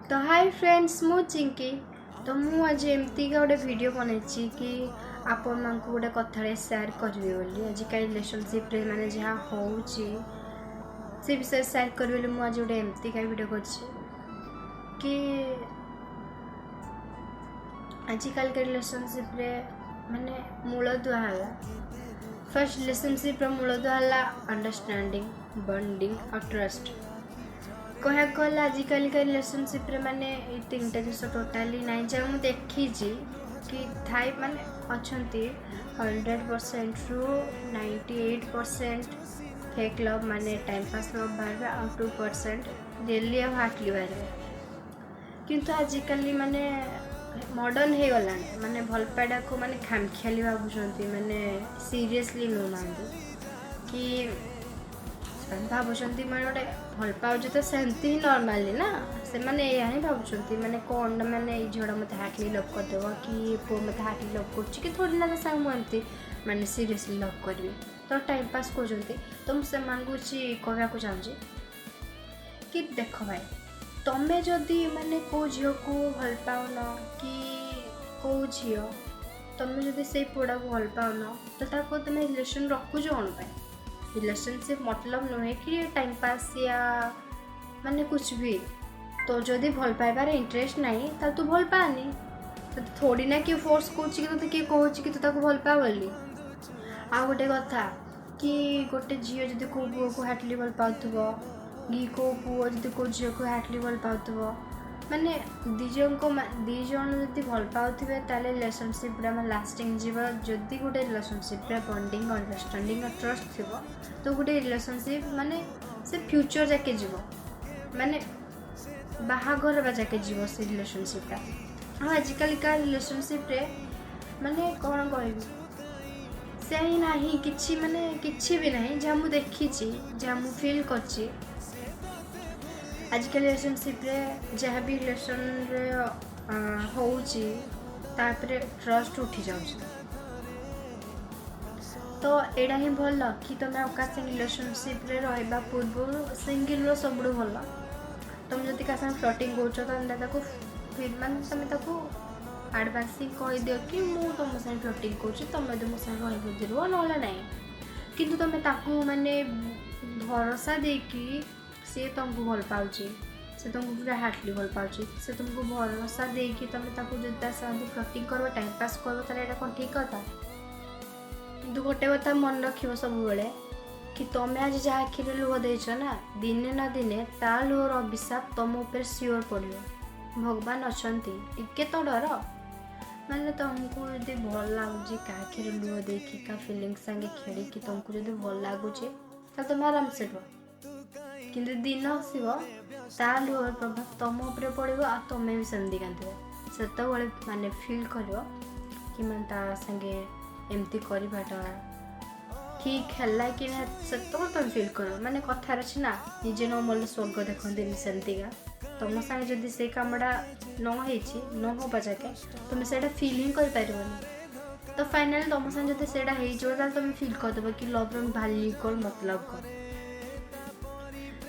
तो hi friends मु चिंकी। तो मु आज एमती का गोटे वीडियो बनई कि आपण मान गोटे कथा सेयार करी बोली आजिकल रिलेशनशिप रे माने जहाँ होउची से विषय सेयार करी बोली मु आज गोटे एमती का वीडियो करछि कि आजिकल के रिलेशनशिप रे माने मूलदुआ हला फर्स्ट रिलेशनशिप रे मूलदुआ हला अंडरस्टैंडिंग बॉन्डिंग और ट्रस्ट कह गला आजिकल का रिलेशनशिप रे माने ये तीनटा जिस टोटाली नाइन जहाँ मुझे देखी कि थाई माने अच्छी 100% रु 98% फेक लव माने टाइम पास लव बाहर और 2% रियली और हार्टली बाहर किंतु आजिकल माने मॉडर्न हो गला माने भल पाइडा को माने खामखियाली भावुंट माने सीरियसली नौना कि भावुंट मैं गोटे भल पाऊँ तो सेमती ही नॉर्मली ना से मैंने यह ही भावुंट मैंने कौन मैंने झीड़ा मत हार्टली लव करदेव कि पु मत हार्टली लव कर थोड़ी ना सांग मुझे मैंने सीरियसली लव करी तो टाइम पास कर तो मुझे कहवाक चाहूँगी कि देख भाई तुम्हें जदि माने को झील को भल पाउन कि कौ झी तुम्हें जदि से पुड़ा को भल पाउन तो तुम रिलेशन रखुच कौन पाई रिलेशनशिप मतलब नुहे कि टाइम पास या माने कुछ भी तो जदि भल पाइबार इंटरेस्ट नहीं तू भल पानी तो थोड़ी ना किए फोर्स कर किए कहूँ कि तू ताको भल पा बोली आ गोटे कथा कि गोटे झील जदि को पुओ को हार्टली भल पाउथुब कि को पुओ जदि को झील को हार्टली भल पाउथुब माने दिज जदि भल पाउथिबे ताले रिलेशनशिप लास्टिंग जीव जदि गोटे रिलेशनशिप बॉन्डिंग अंडरस्टैंडिंग और ट्रस्ट थी तो गोटे रिलेशनशिप माने से फ्यूचर जाके जीव माने बाहाघर बा जाके जीव से रिलेशनशिप हाँ आजिकल का रिलेशनशिप रे माने कौन कहबी से ही नहीं किछि माने किछि भी नहीं जहाँ मुझे देखी जहाँ मुझे फील करछि आजिकल रिलेशनशिप रे जहाँ भी रिलेशन रे होउची तापरे ट्रस्ट उठी जाउची तो एडा ही भल कि तुम अका रिलेशनशिप रे रहबा पूर्व सिंगल रो सबुठ भल तुम जदि का फ्लटिंग कर फिर मान तुम एडवांस ही कही दियो कि मु तुम साथ फ्लटिंग कर तुम मो साथ रुह ना ना कि तुम ताकू माने भरोसा देकी सी तुमको भल पाउची से तुमको पूरा हार्टली भल पाउची से तुमको भरोसा देकी तुम जब फ्लटिंग कर टाइम पास कर कौन ठीक कथा कि गोटे कथा मन रख सब बेले कि तुम्हें आज जहाँ आखिरे लुह देच ना दिने ना दिने ता लुहर अभिशाप तुम उपर सियोर पड़ो भगवान अच्छा टिके तो डर माने तुमको जब भल लगुच क्या आखिरे लुह देखी क्या फिलिंग संगे खेल तुमको जब भल लगुच तुम आराम से रुह किंतु दिन आसव ता लुहर प्रभाव तुम उपर पड़ो आ तुम्हें भी सेमती कांदे से माने फिल कर कि मैं ता संगे एमती करवाटा ठीक है कि से तुम फिल कर माने कथार अच्छे ना निजे न मल स्वर्ग देखते सेमतीका तुम सागे जदि से कमटा न होबा जाके तुम से फिल ही कर तो फाइनाली तुम सागे जब से तुम फिल करदेव कि लव भैल्यू कौन मतलब कौन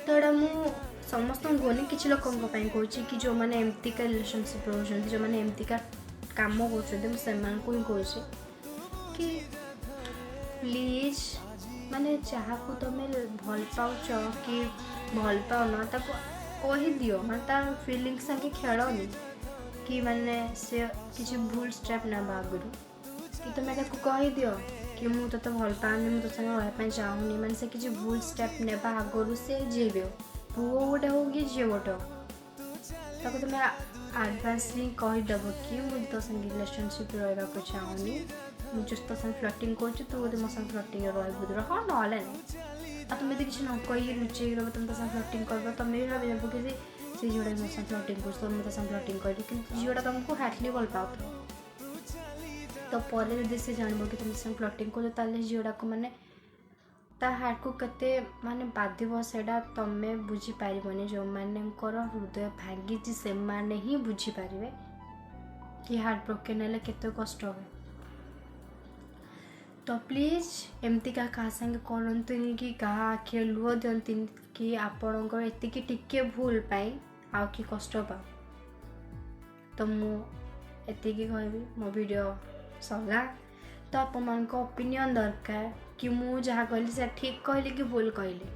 तो यहाँ मुझे समस्त कहनी किसी लोक कि जो मैंने एमती का रिलेशनशिप रोचे जो मैंने एमती का कम कर ही कहे कि प्लीज माने जहाँ को तुम भल पाउच कि भल पाउन ताको कही दियो मैं तार फिलिंग संगे खेलनी कि माने से किसी भूल स्टेप ना आगुरी कि तुम कही दियो कि मुझे तो भल पानी मुझे संगे रही चाहूनी मैंने से किसी भूल स्टेप ने आगुरी से जी भी पुओ गोटे हो कि झी गोटे हो तुम आडभांस ही कहीदेव कि मुझे तो संगे रिलेशनशिप रहा चाहूनी मुझे तो संगे फ्लटिंग कर मो संगे फ्लटिंग रही हाँ ना नहीं तुम किसी न कही लुचे रह तुम तो फ्लटिंग कर तुम भी भाव कि से झीटा मो संगे फ्लटिंग कर तुम तो संगे फ्लटिंग कर कि झीटा तुमको हार्टली भल पाओ तो पर जब से जानव कि तुम संगे फ्लटिंग कर झीटा को मैंने ता हार्ट को कते माने बाधिव सेटा तमें बुझीपारनि जो माने हृदय भांगी से माने ही बुझीपारे कि हार्ट ब्रोकन है केते कष्ट हो तो प्लीज एमती क्या संगे करतुनि कि क्या आखिर लुह दिंती कि आपणकर एति टिके भूल पाई आ कि कष्ट पा तो मु एतिकी कहबी मो वीडियो सरला। तो आप ओपिनियन दरकार कि मु जहाँ कहली से ठीक कहली कि भूल कहली।